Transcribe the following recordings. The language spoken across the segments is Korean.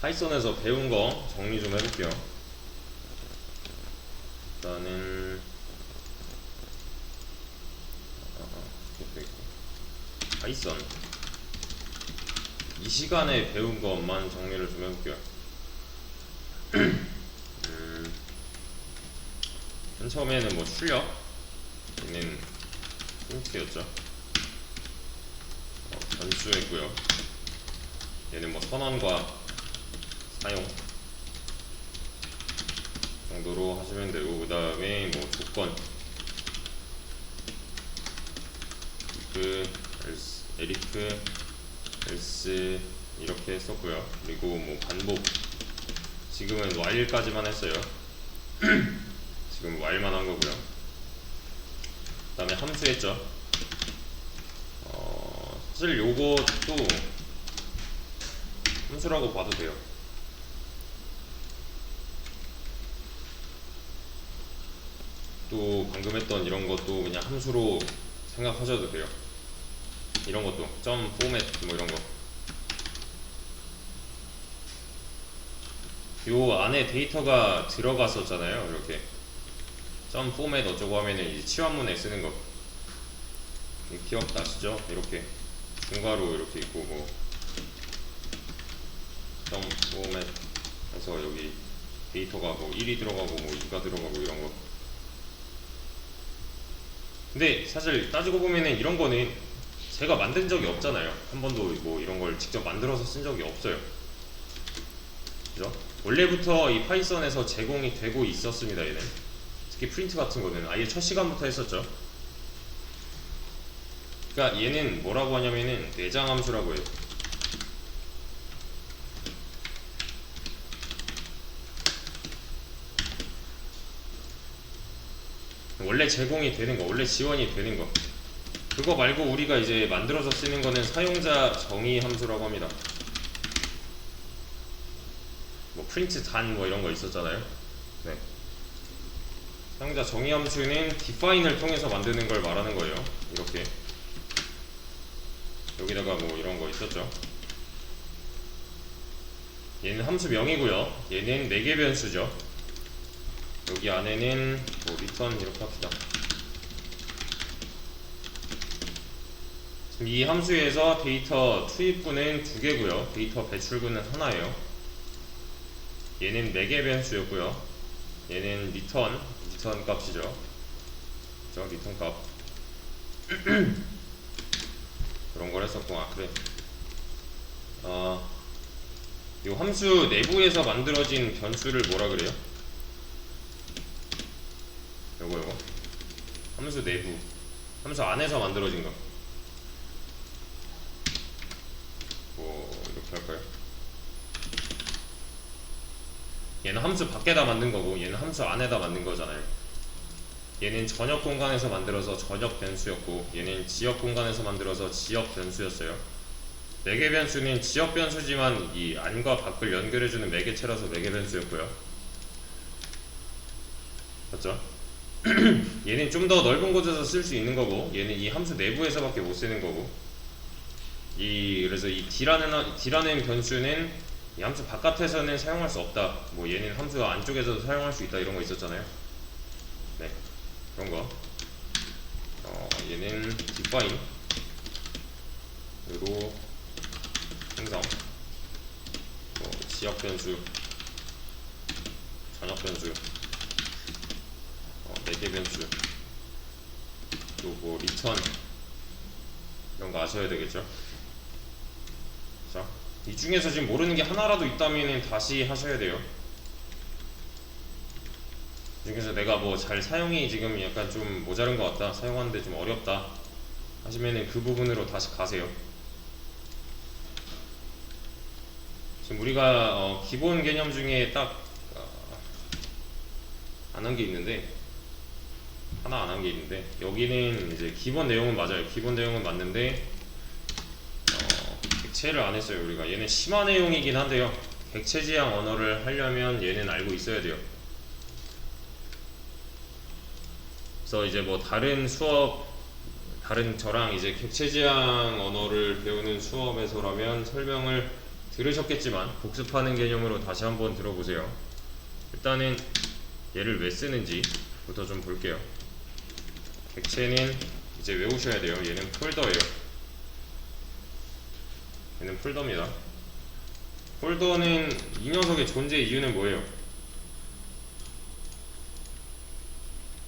파이썬에서 배운 거 정리 좀 해볼게요. 일단은 이것도 있고 파이썬 이 시간에 배운 것만 정리를 좀 해볼게요. 맨 처음에는 뭐 출력 얘는 프린트였죠. 변수했고요. 얘는 뭐 선언과 사용 정도로 하시면 되고, 그 다음에 뭐 조건 에리크 else 이렇게 했었고요. 그리고 뭐 반복 지금은 while까지만 했어요. 지금 while만 한 거고요. 그 다음에 함수 했죠. 사실 요것도 함수라고 봐도 돼요. 또 방금 했던 이런 것도 그냥 함수로 생각하셔도 돼요. 이런 것도 점 포맷 뭐 이런 거. 요 안에 데이터가 들어갔었잖아요. 이렇게 점 포맷 어쩌고 하면은 이제 치환문에 쓰는 거 기억나시죠? 이렇게 중괄호 이렇게 있고 뭐 점 포맷 해서 여기 데이터가 뭐 1이 들어가고 뭐 2가 들어가고 이런 거. 근데 사실 따지고 보면은 이런 거는 제가 만든 적이 없잖아요. 한 번도 뭐 이런 걸 직접 만들어서 쓴 적이 없어요. 그죠? 원래부터 이 파이썬에서 제공이 되고 있었습니다. 얘는 특히 프린트 같은 거는 아예 첫 시간부터 했었죠. 그러니까 얘는 뭐라고 하냐면은 내장 함수라고 해요. 원래 제공이 되는 거, 원래 지원이 되는 거. 그거 말고 우리가 이제 만들어서 쓰는 거는 사용자 정의 함수라고 합니다. 뭐 프린트 단 뭐 이런 거 있었잖아요. 네. 사용자 정의 함수는 define을 통해서 만드는 걸 말하는 거예요. 이렇게 여기다가 뭐 이런 거 있었죠. 얘는 함수명이고요. 얘는 4개 변수죠. 여기 안에는 뭐 return 이렇게 합시다. 이 함수에서 데이터 투입구는 2개고요. 데이터 배출구는 하나예요. 얘는 4개 변수였고요. 얘는 return 값이죠. 그죠? return 값. 그런 걸 했었고, 아 그래. 이 함수 내부에서 만들어진 변수를 뭐라 그래요? 요거 함수 내부, 함수 안에서 만들어진 거. 뭐 이렇게 할까요? 얘는 함수 밖에다 만든 거고 얘는 함수 안에다 만든 거잖아요. 얘는 전역 공간에서 만들어서 전역 변수였고 얘는 지역 공간에서 만들어서 지역 변수였어요. 매개 변수는 지역 변수지만 이 안과 밖을 연결해주는 매개체라서 매개 변수였고요. 맞죠? 얘는 좀 더 넓은 곳에서 쓸 수 있는 거고 얘는 이 함수 내부에서밖에 못 쓰는 거고 그래서 이 D라는 변수는 이 함수 바깥에서는 사용할 수 없다. 뭐 얘는 함수 안쪽에서도 사용할 수 있다. 이런 거 있었잖아요. 네, 그런 거. 얘는 define 그리고 생성, 뭐 지역 변수, 전역 변수, 매개 변수, 또 뭐 return 이런 거 아셔야 되겠죠. 자, 이 중에서 지금 모르는 게 하나라도 있다면 다시 하셔야 돼요. 이 중에서 내가 뭐 잘 사용이 지금 약간 좀 모자른 것 같다, 사용하는데 좀 어렵다 하시면은 그 부분으로 다시 가세요. 지금 우리가 기본 개념 중에 딱 안 한 게 있는데 하나 안 한 게 있는데 여기는 이제 기본 내용은 맞아요. 기본 내용은 맞는데 객체를 안 했어요. 우리가 얘는 심화 내용이긴 한데요. 객체 지향 언어를 하려면 얘는 알고 있어야 돼요. 그래서 이제 뭐 다른 저랑 이제 객체 지향 언어를 배우는 수업에서라면 설명을 들으셨겠지만 복습하는 개념으로 다시 한번 들어보세요. 일단은 얘를 왜 쓰는지부터 좀 볼게요. 객체는 이제 외우셔야 돼요. 얘는 폴더예요. 얘는 폴더입니다. 폴더는 이 녀석의 존재 이유는 뭐예요?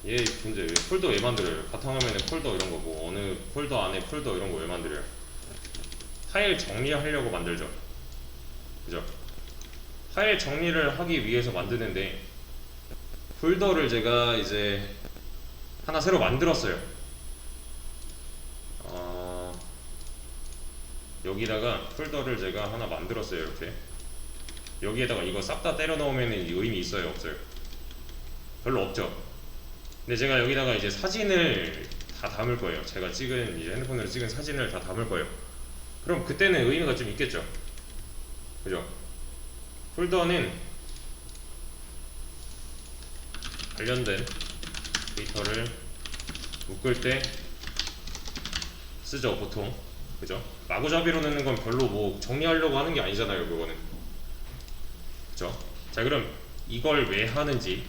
얘 존재, 폴더 왜 만들어요? 바탕화면에 폴더 이런 거, 뭐 어느 폴더 안에 폴더 이런 거 왜 만들어요? 파일 정리하려고 만들죠. 그죠? 파일 정리를 하기 위해서 만드는데, 폴더를 제가 이제 하나 새로 만들었어요. 여기다가 폴더를 제가 하나 만들었어요. 이렇게 여기에다가 이거 싹 다 때려 넣으면 의미 있어요? 없어요? 별로 없죠. 근데 제가 여기다가 이제 사진을 다 담을 거예요. 제가 찍은, 이제 핸드폰으로 찍은 사진을 다 담을 거예요. 그럼 그때는 의미가 좀 있겠죠. 그죠? 폴더는 관련된 데이터를 묶을 때 쓰죠, 보통. 그죠? 마구잡이로 넣는 건 별로 뭐 정리하려고 하는 게 아니잖아요, 그거는. 그죠? 자, 그럼 이걸 왜 하는지부터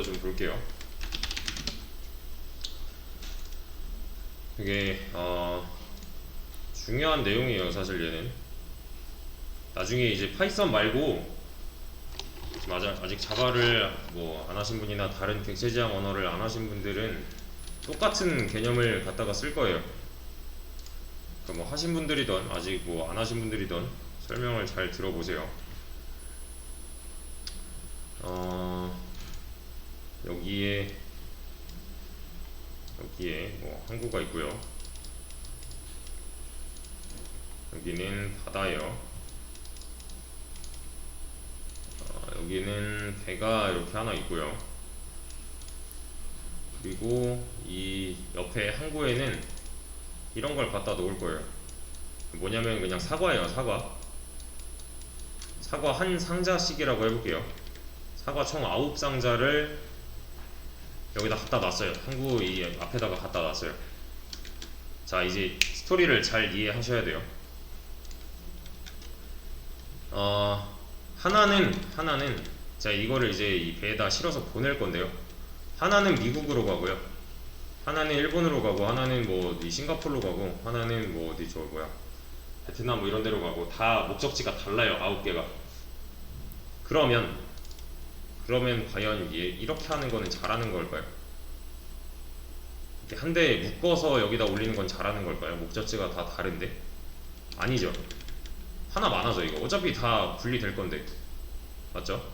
좀 볼게요. 이게 중요한 내용이에요, 사실 얘는. 나중에 이제 파이썬 말고 지금 아직 자바를 뭐 안 하신 분이나 다른 객체지향 언어를 안 하신 분들은 똑같은 개념을 갖다가 쓸 거예요. 그러니까 뭐 하신 분들이든 아직 뭐 안 하신 분들이든 설명을 잘 들어보세요. 여기에 뭐 항구가 있고요. 여기는 바다예요. 여기는 배가 이렇게 하나 있고요. 그리고 이 옆에 항구에는 이런 걸 갖다 놓을 거예요. 뭐냐면 그냥 사과예요. 사과 한 상자씩이라고 해볼게요. 사과 총 9상자를 여기다 갖다 놨어요. 항구 이 앞에다가 갖다 놨어요. 자, 이제 스토리를 잘 이해하셔야 돼요. 하나는 자, 이거를 이제 이 배에다 실어서 보낼 건데요. 하나는 미국으로 가고요. 하나는 일본으로 가고, 하나는 뭐 어디 싱가포르로 가고, 하나는 뭐 어디 베트남 뭐 이런 데로 가고, 다 목적지가 달라요. 9개가. 그러면 과연 이렇게 하는 거는 잘하는 걸까요? 이렇게 한 대에 묶어서 여기다 올리는 건 잘하는 걸까요? 목적지가 다 다른데? 아니죠. 하나 많아져. 이거 어차피 다 분리될 건데, 맞죠?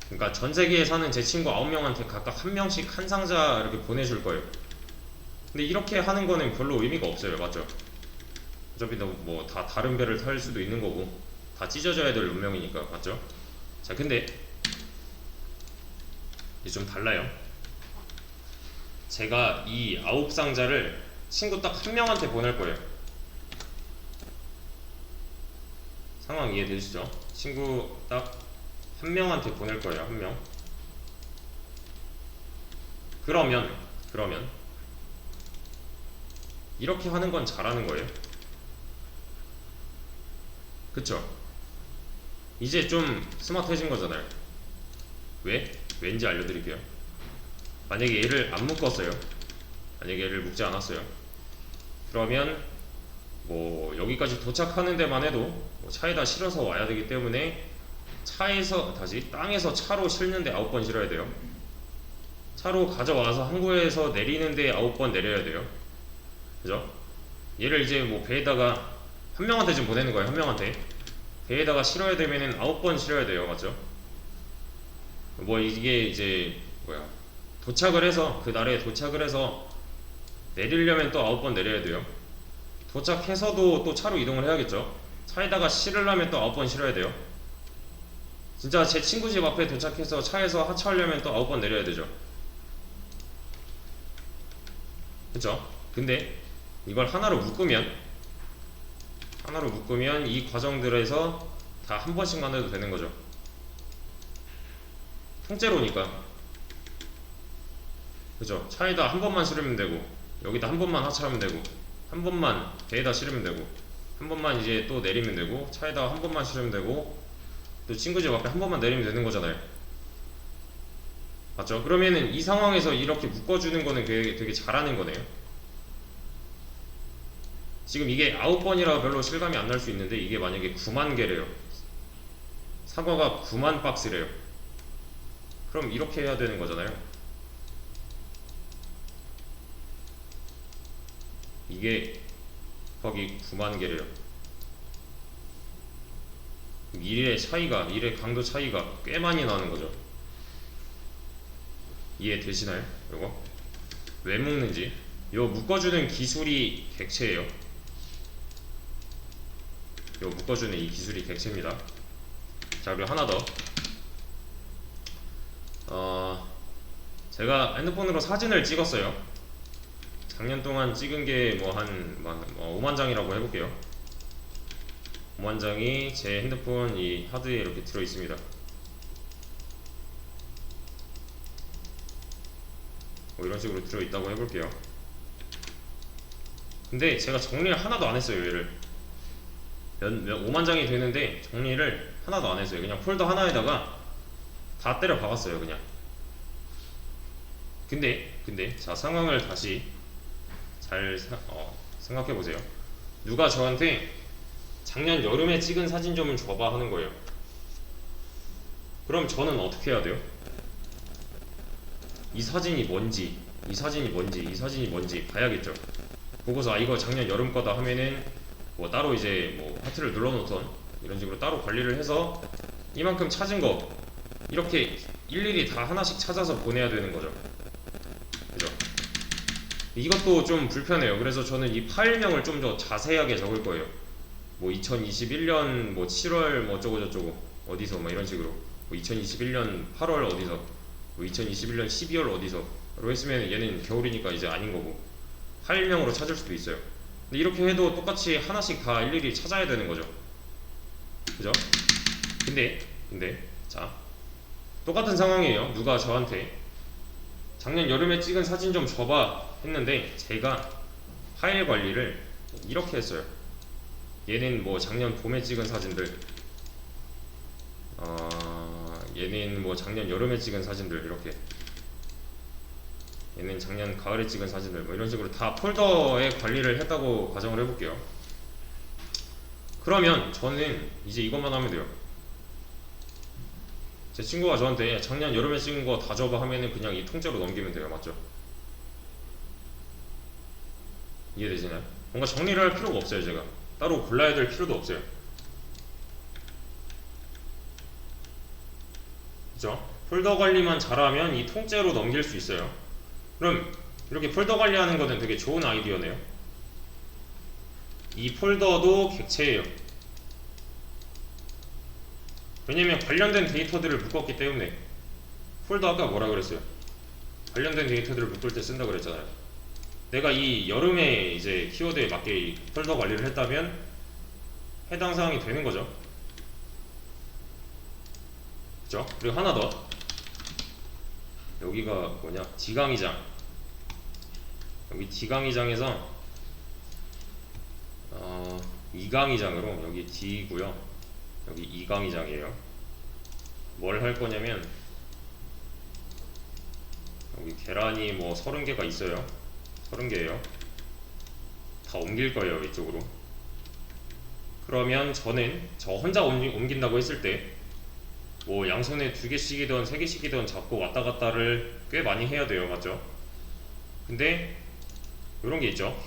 그러니까 전 세계에 사는 제 친구 9명한테 각각 한 명씩 한 상자 이렇게 보내줄 거예요. 근데 이렇게 하는 거는 별로 의미가 없어요. 맞죠? 어차피 뭐 다 다른 배를 탈 수도 있는 거고, 다 찢어져야 될 운명이니까. 맞죠? 자, 근데 이제 좀 달라요. 제가 이 9상자를 친구 딱 한 명한테 보낼 거예요. 상황 이해되시죠? 친구 딱 한 명한테 보낼 거예요. 한 명. 그러면 이렇게 하는 건 잘하는 거예요. 그쵸? 이제 좀 스마트해진 거잖아요. 왜? 왠지 알려드릴게요. 만약에 얘를 안 묶었어요. 만약에 얘를 묶지 않았어요. 그러면 뭐 여기까지 도착하는 데만 해도 뭐 차에다 실어서 와야 되기 때문에 땅에서 차로 실는데 9번 실어야 돼요. 차로 가져와서 항구에서 내리는데 9번 내려야 돼요. 그죠? 얘를 이제 뭐 배에다가 한 명한테 지금 보내는 거예요. 한 명한테 배에다가 실어야 되면은 9번 실어야 돼요. 맞죠? 뭐 이게 이제 도착을 해서 그 나라에 도착을 해서 내리려면 또 9번 내려야 돼요. 도착해서도 또 차로 이동을 해야겠죠. 차에다가 실으려면 또 9번 실어야 돼요. 진짜 제 친구 집 앞에 도착해서 차에서 하차하려면 또 9번 내려야 되죠. 그쵸? 근데 이걸 하나로 묶으면 이 과정들에서 다 한 번씩만 해도 되는 거죠. 통째로니까. 그죠? 차에다 한 번만 실으면 되고, 여기다 한 번만 하차하면 되고, 한 번만 배에다 실으면 되고, 한 번만 이제 또 내리면 되고, 차에다 한 번만 실으면 되고, 또 친구 집 앞에 한 번만 내리면 되는 거잖아요. 맞죠? 그러면은 이 상황에서 이렇게 묶어주는 거는 되게 잘하는 거네요. 지금 이게 9번이라 별로 실감이 안 날 수 있는데, 이게 만약에 9만 개래요. 사과가 9만 박스래요. 그럼 이렇게 해야 되는 거잖아요. 이게 거기 9만 개래요. 일의 강도 차이가 꽤 많이 나는 거죠. 이해되시나요? 요거 왜 묶는지. 요 묶어주는 기술이 객체예요. 요 묶어주는 이 기술이 객체입니다. 자, 그리고 하나 더. 제가 핸드폰으로 사진을 찍었어요. 작년 동안 찍은 게 뭐 한 5만 장이라고 해볼게요. 5만 장이 제 핸드폰 이 하드에 이렇게 들어 있습니다. 뭐 이런 식으로 들어 있다고 해볼게요. 근데 제가 정리를 하나도 안 했어요. 얘를 5만 장이 되는데 정리를 하나도 안 했어요. 그냥 폴더 하나에다가 다 때려 박았어요. 그냥. 근데 자, 상황을 다시 잘 생각해 보세요. 누가 저한테 작년 여름에 찍은 사진 좀 줘봐 하는 거예요. 그럼 저는 어떻게 해야 돼요? 이 사진이 뭔지 봐야겠죠. 보고서 이거 작년 여름 거다 하면은 뭐 따로 이제 뭐 하트를 눌러놓던 이런 식으로 따로 관리를 해서 이만큼 찾은 거 이렇게 일일이 다 하나씩 찾아서 보내야 되는 거죠. 그죠? 이것도 좀 불편해요. 그래서 저는 이 파일명을 좀 더 자세하게 적을 거예요. 뭐 2021년 뭐 7월 뭐 어쩌고저쩌고 어디서 뭐 이런 식으로, 뭐 2021년 8월 어디서, 뭐 2021년 12월 어디서 로 했으면 얘는 겨울이니까 이제 아닌 거고 파일명으로 찾을 수도 있어요. 근데 이렇게 해도 똑같이 하나씩 다 일일이 찾아야 되는 거죠. 그죠? 근데 자, 똑같은 상황이에요. 누가 저한테 작년 여름에 찍은 사진 좀 줘봐 했는데 제가 파일 관리를 이렇게 했어요. 얘는 뭐 작년 봄에 찍은 사진들, 얘는 뭐 작년 여름에 찍은 사진들, 이렇게 얘는 작년 가을에 찍은 사진들, 뭐 이런 식으로 다 폴더에 관리를 했다고 가정을 해볼게요. 그러면 저는 이제 이것만 하면 돼요. 제 친구가 저한테 작년 여름에 찍은 거 다 줘봐 하면은 그냥 이 통째로 넘기면 돼요. 맞죠? 이해되시나요? 뭔가 정리를 할 필요가 없어요. 제가 따로 골라야 될 필요도 없어요. 그죠? 폴더 관리만 잘하면 이 통째로 넘길 수 있어요. 그럼 이렇게 폴더 관리하는 거는 되게 좋은 아이디어네요. 이 폴더도 객체예요. 왜냐면 관련된 데이터들을 묶었기 때문에. 폴더 아까 뭐라 그랬어요? 관련된 데이터들을 묶을 때 쓴다 그랬잖아요. 내가 이 여름에 이제 키워드에 맞게 이 폴더 관리를 했다면 해당 사항이 되는 거죠. 그죠? 그리고 하나 더. 여기가 뭐냐? D강의장. 여기 D강의장에서 2강의장으로 여기 D고요. 여기 2강의장이에요. 뭘 할 거냐면 여기 계란이 뭐 30개가 있어요. 30개예요. 다 옮길 거예요, 이쪽으로. 그러면 저는 저 혼자 옮긴다고 했을 때 뭐 양손에 2개씩이든 3개씩이든 잡고 왔다 갔다를 꽤 많이 해야 돼요. 맞죠? 근데 요런 게 있죠.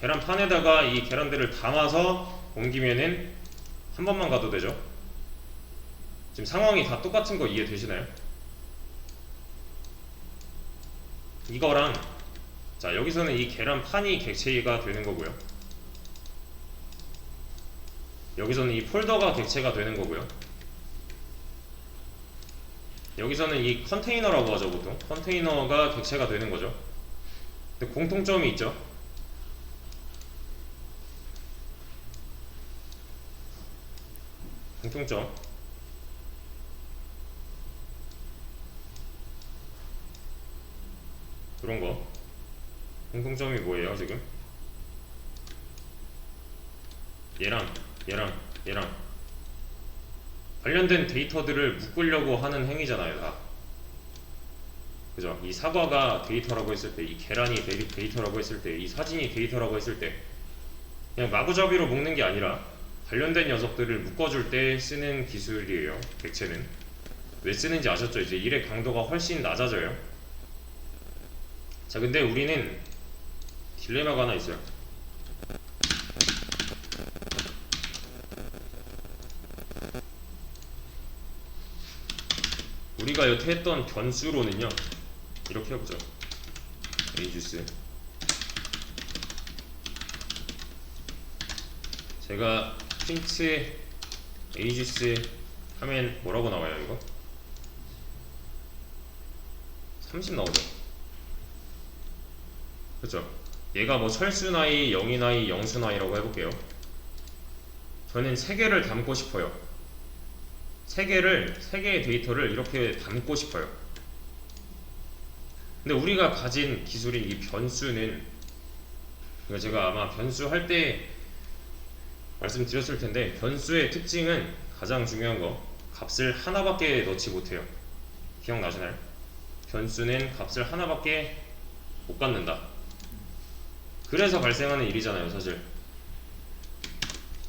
계란판에다가 이 계란들을 담아서 옮기면은 한 번만 가도 되죠. 지금 상황이 다 똑같은 거 이해되시나요? 이거랑, 자, 여기서는 이 계란판이 객체가 되는 거고요. 여기서는 이 폴더가 객체가 되는 거고요. 여기서는 이 컨테이너라고 하죠. 보통 컨테이너가 객체가 되는 거죠. 근데 공통점이 있죠. 공통점. 그런 거. 공통점이 뭐예요 지금? 얘랑 얘랑 얘랑 관련된 데이터들을 묶으려고 하는 행위잖아요 다. 그죠? 이 사과가 데이터라고 했을 때, 이 계란이 데이터라고 했을 때, 이 사진이 데이터라고 했을 때 그냥 마구잡이로 묶는 게 아니라 관련된 녀석들을 묶어줄 때 쓰는 기술이에요. 객체는 왜 쓰는지 아셨죠? 이제 일의 강도가 훨씬 낮아져요. 자, 근데 우리는 딜레마가 하나 있어요. 우리가 여태 했던 변수로는요, 이렇게 해보죠. ajuice, 제가 print ajuice 하면 뭐라고 나와요 이거? 30 나오죠. 그쵸? 얘가 뭐 철수나이, 영이나이, 영수나이라고 해볼게요. 저는 3개를 담고 싶어요. 3개의 데이터를 이렇게 담고 싶어요. 근데 우리가 가진 기술인 이 변수는, 그러니까 제가 아마 변수 할 때 말씀드렸을 텐데, 변수의 특징은 가장 중요한 거, 값을 하나밖에 넣지 못해요. 기억나시나요? 변수는 값을 하나밖에 못 갖는다. 그래서 발생하는 일이잖아요 사실.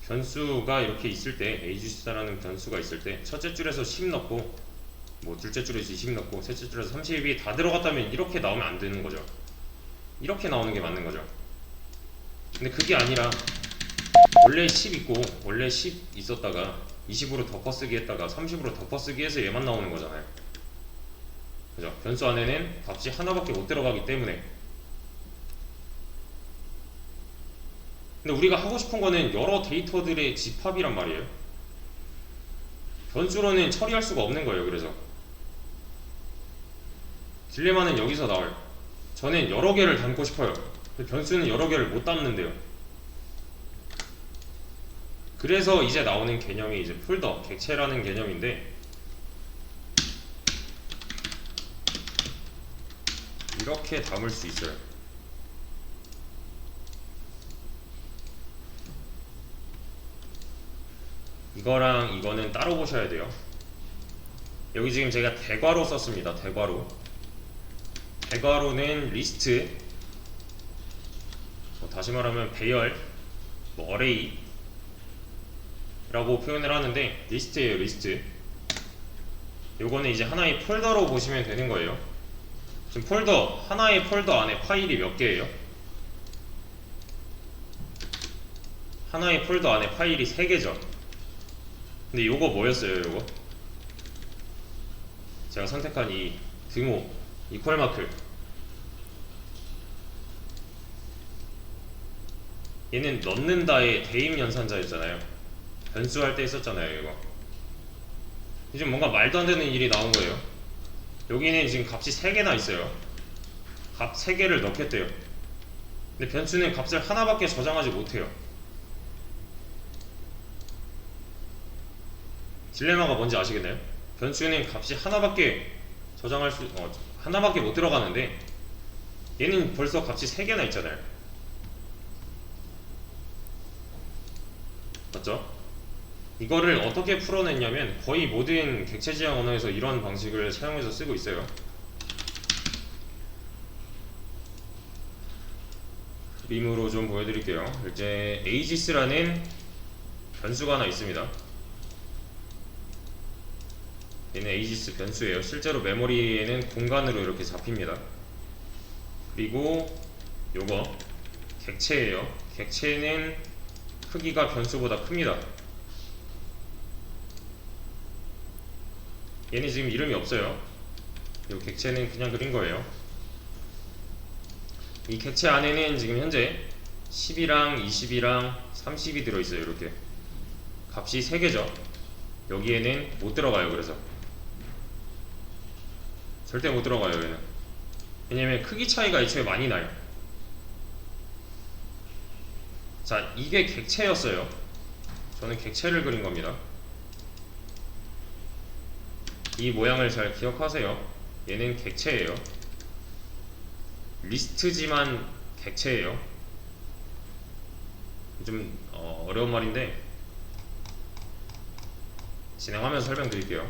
변수가 이렇게 있을 때, ajuice라는 변수가 있을 때 첫째 줄에서 10 넣고 뭐 둘째 줄에서 20 넣고 셋째 줄에서 30이 다 들어갔다면 이렇게 나오면 안 되는 거죠. 이렇게 나오는 게 맞는 거죠. 근데 그게 아니라 원래 10 있고 원래 10 있었다가 20으로 덮어쓰기 했다가 30으로 덮어쓰기 해서 얘만 나오는 거잖아요. 그죠? 변수 안에는 값이 하나밖에 못 들어가기 때문에. 근데 우리가 하고 싶은 거는 여러 데이터들의 집합이란 말이에요. 변수로는 처리할 수가 없는 거예요. 그래서 딜레마는 여기서 나와요. 저는 여러 개를 담고 싶어요. 근데 변수는 여러 개를 못 담는데요. 그래서 이제 나오는 개념이 이제 폴더, 객체라는 개념인데, 이렇게 담을 수 있어요. 이거랑 이거는 따로 보셔야 돼요. 여기 지금 제가 대괄호 썼습니다. 대괄호. 대괄호는 리스트, 다시 말하면 배열, 뭐 어레이 라고 표현을 하는데, 리스트예요. 리스트. 요거는 이제 하나의 폴더로 보시면 되는 거예요. 지금 폴더, 하나의 폴더 안에 파일이 몇 개예요? 하나의 폴더 안에 파일이 3개죠. 근데 요거 뭐였어요? 요거 제가 선택한 이 등호 이퀄 마크, 얘는 넣는다의 대입 연산자였잖아요. 변수할 때 있었잖아요. 이거 지금 뭔가 말도 안 되는 일이 나온 거예요. 여기는 지금 값이 3개나 있어요. 값 3개를 넣겠대요. 근데 변수는 값을 하나밖에 저장하지 못해요. 딜레마가 뭔지 아시겠나요? 변수는 값이 하나밖에 저장할 수, 하나밖에 못 들어가는데 얘는 벌써 값이 3개나 있잖아요. 맞죠? 이거를 어떻게 풀어냈냐면 거의 모든 객체 지향 언어에서 이런 방식을 사용해서 쓰고 있어요. 그림으로 좀 보여드릴게요. 이제 ages라는 변수가 하나 있습니다. 얘는 ages 변수예요. 실제로 메모리에는 공간으로 이렇게 잡힙니다. 그리고 요거 객체예요. 객체는 크기가 변수보다 큽니다. 얘는 지금 이름이 없어요. 요 객체는 그냥 그린 거예요. 이 객체 안에는 지금 현재 10이랑 20이랑 30이 들어있어요. 이렇게 값이 3개죠. 여기에는 못 들어가요. 그래서 절대 못 들어가요. 얘는 왜냐면 크기 차이가 애초에 많이 나요. 자, 이게 객체였어요. 저는 객체를 그린 겁니다. 이 모양을 잘 기억하세요. 얘는 객체예요. 리스트지만 객체예요. 좀 어려운 말인데 진행하면서 설명드릴게요.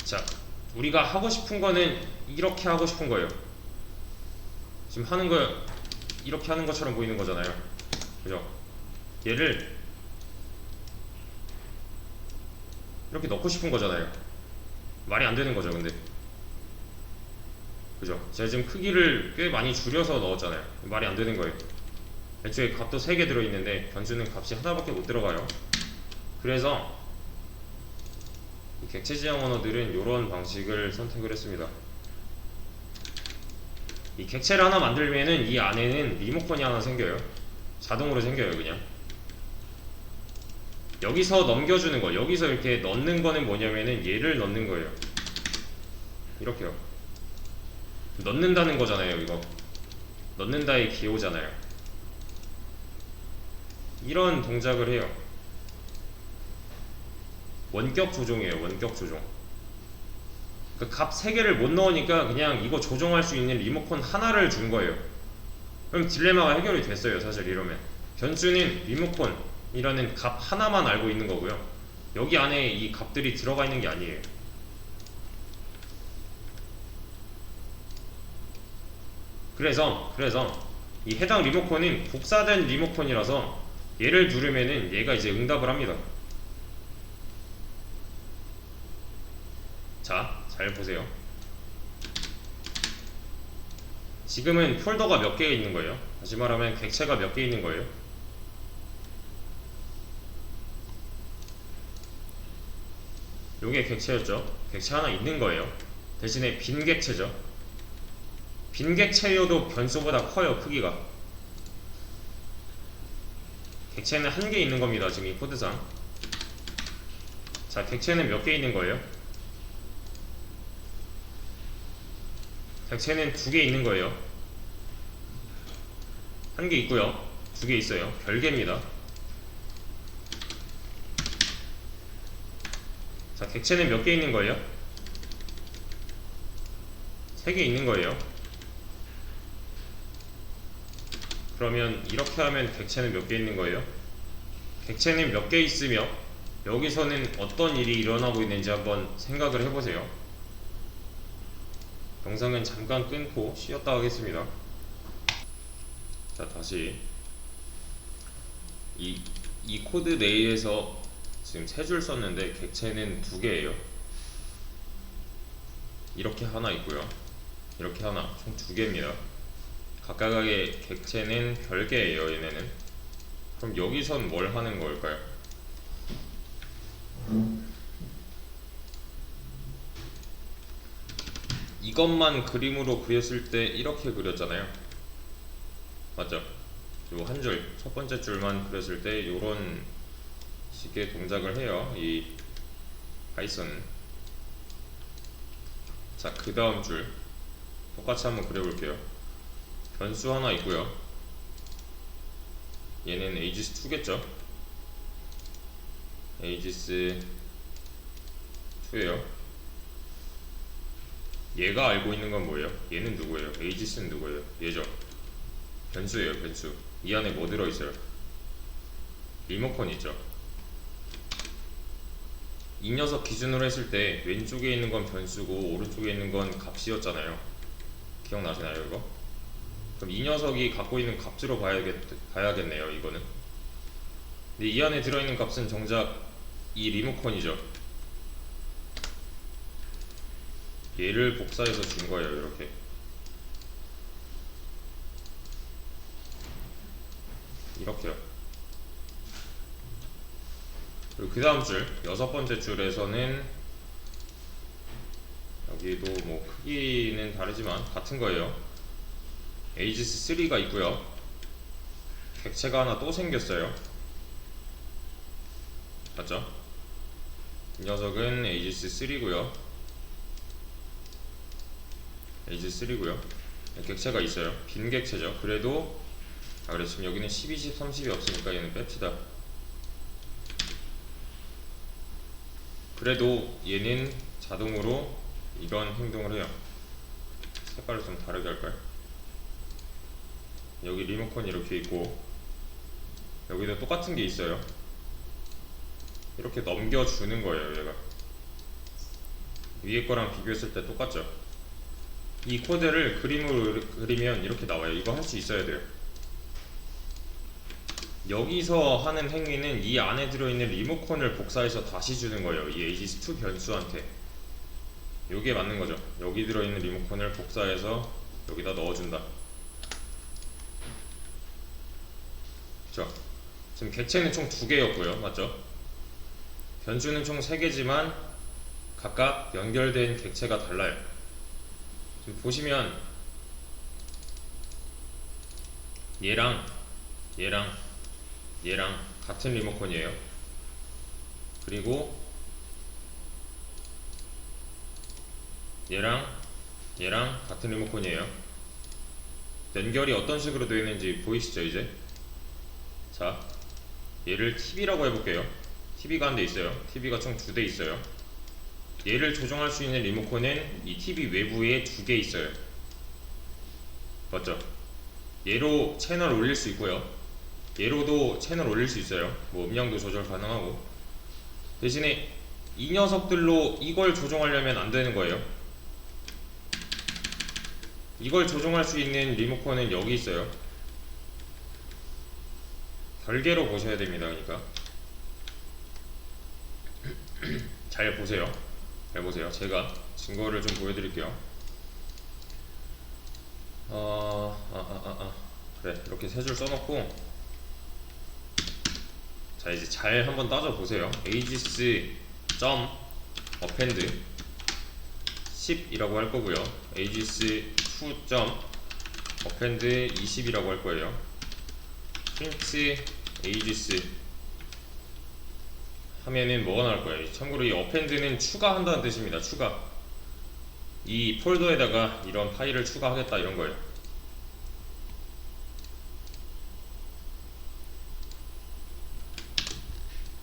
자, 우리가 하고 싶은 거는 이렇게 하고 싶은 거예요. 지금 하는 거 이렇게 하는 것처럼 보이는 거잖아요. 그죠? 얘를 이렇게 넣고 싶은 거잖아요. 말이 안 되는 거죠, 근데. 그죠? 제가 지금 크기를 꽤 많이 줄여서 넣었잖아요. 말이 안 되는 거예요. 애초에 값도 3개 들어있는데 변수는 값이 하나밖에 못 들어가요. 그래서 이 객체 지향 언어들은 이런 방식을 선택을 했습니다. 이 객체를 하나 만들면은 이 안에는 리모컨이 하나 생겨요. 자동으로 생겨요, 그냥. 여기서 넘겨주는 거, 여기서 이렇게 넣는 거는 뭐냐면은 얘를 넣는 거예요. 이렇게요. 넣는다는 거잖아요, 이거. 넣는다의 기호잖아요. 이런 동작을 해요. 원격 조종이에요, 원격 조종. 그 값 3개를 못 넣으니까 그냥 이거 조정할 수 있는 리모컨 하나를 준 거예요. 그럼 딜레마가 해결이 됐어요, 사실 이러면. 변수는 리모컨이라는 값 하나만 알고 있는 거고요. 여기 안에 이 값들이 들어가 있는 게 아니에요. 그래서 이 해당 리모컨은 복사된 리모컨이라서 얘를 누르면은 얘가 이제 응답을 합니다. 자, 잘 보세요. 지금은 폴더가 몇 개 있는 거예요? 다시 말하면 객체가 몇 개 있는 거예요? 요게 객체였죠? 객체 하나 있는 거예요. 대신에 빈 객체죠. 빈 객체여도 변수보다 커요, 크기가. 객체는 한 개 있는 겁니다, 지금 이 코드상. 자, 객체는 몇 개 있는 거예요? 객체는 2개 있는 거예요. 한 개 있고요, 2개 있어요. 별개입니다. 자, 객체는 몇 개 있는 거예요? 3개 있는 거예요. 그러면 이렇게 하면 객체는 몇 개 있는 거예요? 객체는 몇 개 있으며 여기서는 어떤 일이 일어나고 있는지 한번 생각을 해보세요. 영상은 잠깐 끊고 쉬었다 하겠습니다. 자, 다시 이 코드 내에서 지금 3줄 썼는데 객체는 2개예요. 이렇게 하나 있고요, 이렇게 하나, 총 2개입니다. 각각의 객체는 별개예요, 얘네는. 그럼 여기선 뭘 하는 걸까요? 이것만 그림으로 그렸을 때 이렇게 그렸잖아요, 맞죠? 요 한 줄, 첫 번째 줄만 그렸을 때 요런 식의 동작을 해요, 이 파이썬은. 자, 그 다음 줄 똑같이 한번 그려볼게요. 변수 하나 있고요, 얘는 ages2겠죠? ages2에요. 얘가 알고 있는 건 뭐예요? 얘는 누구예요? ages는 누구예요? 얘죠. 변수예요, 변수. 이 안에 뭐 들어있어요? 리모컨 있죠. 이 녀석 기준으로 했을 때 왼쪽에 있는 건 변수고 오른쪽에 있는 건 값이었잖아요. 기억나시나요, 이거? 그럼 이 녀석이 갖고 있는 값으로 봐야겠네요, 이거는. 근데 이 안에 들어있는 값은 정작 이 리모컨이죠. 얘를 복사해서 준 거예요, 이렇게. 이렇게요. 그리고 그 다음 줄, 6번째 줄에서는 여기도 뭐 크기는 다르지만 같은 거예요. ages3가 있고요, 객체가 하나 또 생겼어요, 맞죠? 이 녀석은 ages3고요, ages3고요. 객체가 있어요. 빈 객체죠. 그래도 그래, 지금 여기는 10, 20, 30이 없으니까 얘는 뺍시다. 그래도 얘는 자동으로 이런 행동을 해요. 색깔을 좀 다르게 할까요? 여기 리모컨이 이렇게 있고 여기도 똑같은 게 있어요. 이렇게 넘겨주는 거예요. 얘가 위에 거랑 비교했을 때 똑같죠. 이 코드를 그림으로 그리면 이렇게 나와요. 이거 할 수 있어야 돼요. 여기서 하는 행위는 이 안에 들어있는 리모컨을 복사해서 다시 주는 거예요. 이 aegis2 변수한테. 요게 맞는 거죠. 여기 들어있는 리모컨을 복사해서 여기다 넣어준다. 그쵸? 지금 객체는 총 2개였고요. 맞죠? 변수는 총 3개지만 각각 연결된 객체가 달라요. 지금 보시면 얘랑 같은 리모컨이에요. 그리고 얘랑 같은 리모컨이에요. 연결이 어떤 식으로 되어 있는지 보이시죠 이제? 자, 얘를 TV라고 해볼게요. TV가 한 대 있어요. TV가 총 2대 있어요. 얘를 조정할 수 있는 리모컨은 이 TV 외부에 2개 있어요. 맞죠? 얘로 채널 올릴 수 있고요. 얘로도 채널 올릴 수 있어요. 뭐 음량도 조절 가능하고. 대신에 이 녀석들로 이걸 조정하려면 안 되는 거예요. 이걸 조정할 수 있는 리모컨은 여기 있어요. 별개로 보셔야 됩니다. 그러니까 잘 보세요. 잘 보세요. 제가 증거를 좀 보여드릴게요. 그래, 이렇게 세 줄 써놓고, 자 이제 잘 한번 따져보세요. aegis append 10이라고 할 거고요. aegis2 append 20이라고 할 거예요. print aegis 하면은 뭐가 나올 거예요? 참고로 이 append는 추가한다는 뜻입니다. 추가. 이 폴더에다가 이런 파일을 추가하겠다 이런 거예요.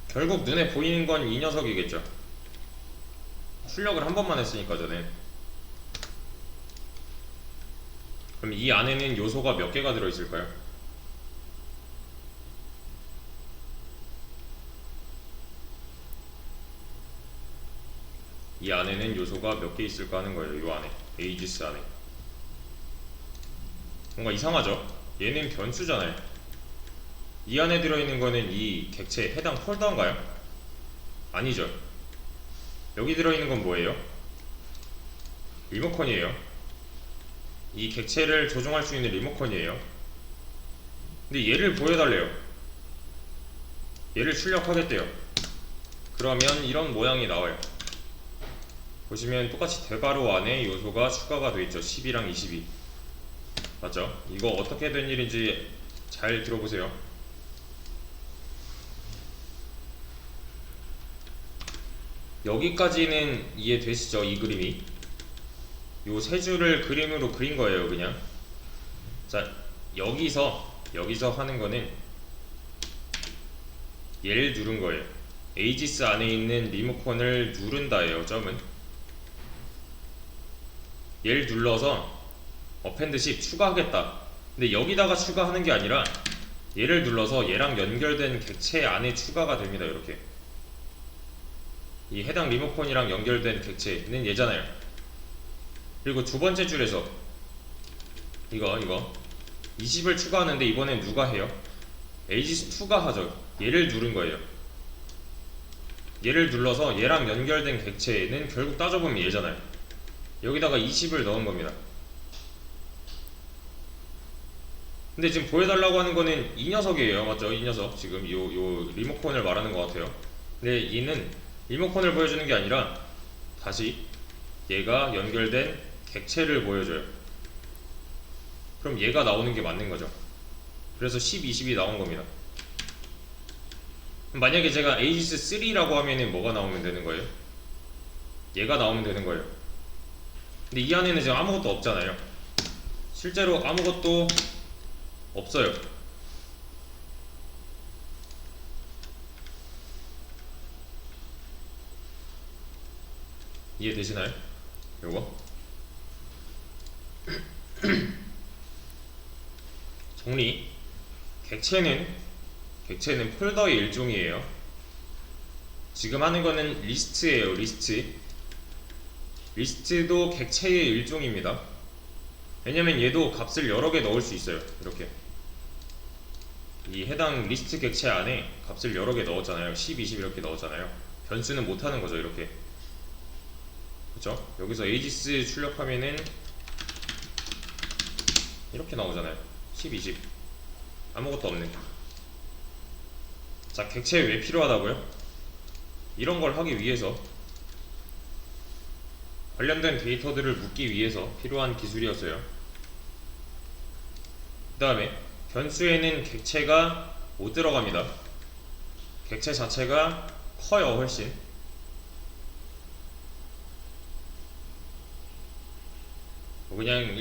결국 눈에 보이는 건 이 녀석이겠죠. 출력을 한 번만 했으니까 저는. 그럼 이 안에는 요소가 몇 개가 들어있을까요? 이 안에는 요소가 몇 개 있을까 하는 거예요. 이 안에, aegis 안에. 뭔가 이상하죠? 얘는 변수잖아요. 이 안에 들어있는 거는 이 객체에 해당 폴더인가요? 아니죠. 여기 들어있는 건 뭐예요? 리모컨이에요. 이 객체를 조종할 수 있는 리모컨이에요. 근데 얘를 보여달래요. 얘를 출력하겠대요. 그러면 이런 모양이 나와요. 보시면 똑같이 대괄호 안에 요소가 추가가 되어 있죠. 10이랑 22. 맞죠? 이거 어떻게 된 일인지 잘 들어보세요. 여기까지는 이해되시죠? 이 그림이 요 세 줄을 그림으로 그린 거예요. 그냥 자 여기서 하는 거는 얘를 누른 거예요. aegis 안에 있는 리모컨을 누른다예요. 점은 얘를 눌러서 append 10 추가하겠다. 근데 여기다가 추가하는 게 아니라 얘를 눌러서 얘랑 연결된 객체 안에 추가가 됩니다. 이렇게 이 해당 리모컨이랑 연결된 객체는 얘잖아요. 그리고 두 번째 줄에서 이거 20을 추가하는데 이번엔 누가 해요? aegis2가 하죠. 얘를 누른 거예요. 얘를 눌러서 얘랑 연결된 객체는 결국 따져보면 얘잖아요. 여기다가 20을 넣은 겁니다. 근데 지금 보여달라고 하는 거는 이 녀석이에요. 맞죠? 이 녀석. 지금 요 리모컨을 말하는 것 같아요. 근데 얘는 리모컨을 보여주는 게 아니라 다시 얘가 연결된 객체를 보여줘요. 그럼 얘가 나오는 게 맞는 거죠. 그래서 10, 20이 나온 겁니다. 만약에 제가 aegis3라고 하면은 뭐가 나오면 되는 거예요? 얘가 나오면 되는 거예요. 근데 이 안에는 지금 아무것도 없잖아요. 실제로 아무것도 없어요. 이해되시나요? 요거 정리. 객체는 폴더의 일종이에요. 지금 하는 거는 리스트예요. 리스트도 객체의 일종입니다. 왜냐면 얘도 값을 여러 개 넣을 수 있어요. 이렇게 이 해당 리스트 객체 안에 값을 여러 개 넣었잖아요. 10, 20 이렇게 넣었잖아요. 변수는 못하는 거죠. 이렇게. 그쵸? 여기서 에이지스 출력하면은 이렇게 나오잖아요. 10, 20 아무것도 없네. 자, 객체 왜 필요하다고요? 이런 걸 하기 위해서, 관련된 데이터들을 묻기 위해서 필요한 기술이었어요. 그 다음에 변수에는 객체가 못 들어갑니다. 객체 자체가 커요. 훨씬. 그냥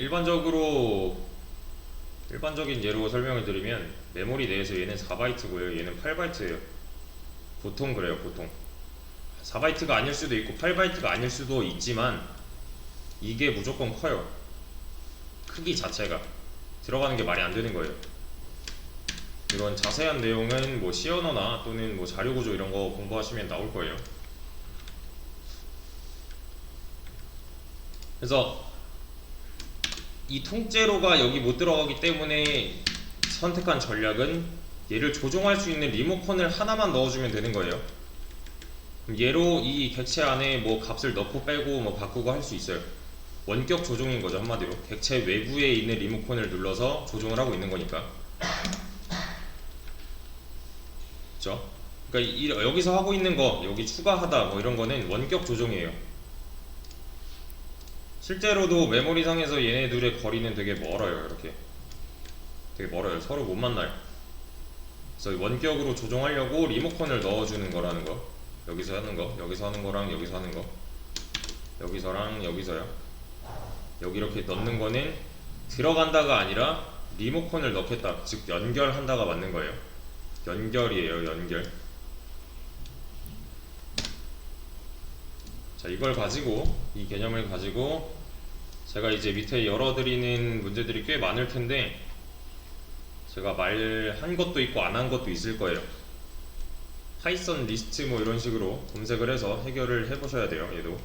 일반적인 예로 설명을 드리면 메모리 내에서 얘는 4바이트고요 얘는 8바이트예요 보통. 그래요. 보통 4바이트가 아닐 수도 있고 8바이트가 아닐 수도 있지만 이게 무조건 커요. 크기 자체가 들어가는 게 말이 안 되는 거예요. 이런 자세한 내용은 뭐 C 언어나 또는 뭐 자료구조 이런 거 공부하시면 나올 거예요. 그래서 이 통째로가 여기 못 들어가기 때문에 선택한 전략은 얘를 조종할 수 있는 리모컨을 하나만 넣어주면 되는 거예요. 그럼 얘로 이 객체 안에 뭐 값을 넣고 빼고 뭐 바꾸고 할 수 있어요. 원격 조종인 거죠. 한마디로 객체 외부에 있는 리모컨을 눌러서 조종을 하고 있는 거니까. 그쵸? 그러니까 여기서 하고 있는 거, 여기 추가하다 뭐 이런 거는 원격 조종이에요. 실제로도 메모리상에서 얘네 둘의 거리는 되게 멀어요. 이렇게 되게 멀어요. 서로 못 만나요. 그래서 원격으로 조종하려고 리모컨을 넣어주는 거라는 거. 여기서 하는 거, 여기서 하는 거랑 여기서 하는 거, 여기서랑 여기서요. 여기 이렇게 넣는 거는 들어간다가 아니라 리모컨을 넣겠다, 즉 연결한다가 맞는 거예요. 연결이에요. 연결. 자, 이걸 가지고, 이 개념을 가지고 제가 이제 밑에 열어드리는 문제들이 꽤 많을 텐데 제가 말한 것도 있고 안 한 것도 있을 거예요. 파이썬 리스트 뭐 이런 식으로 검색을 해서 해결을 해보셔야 돼요. 얘도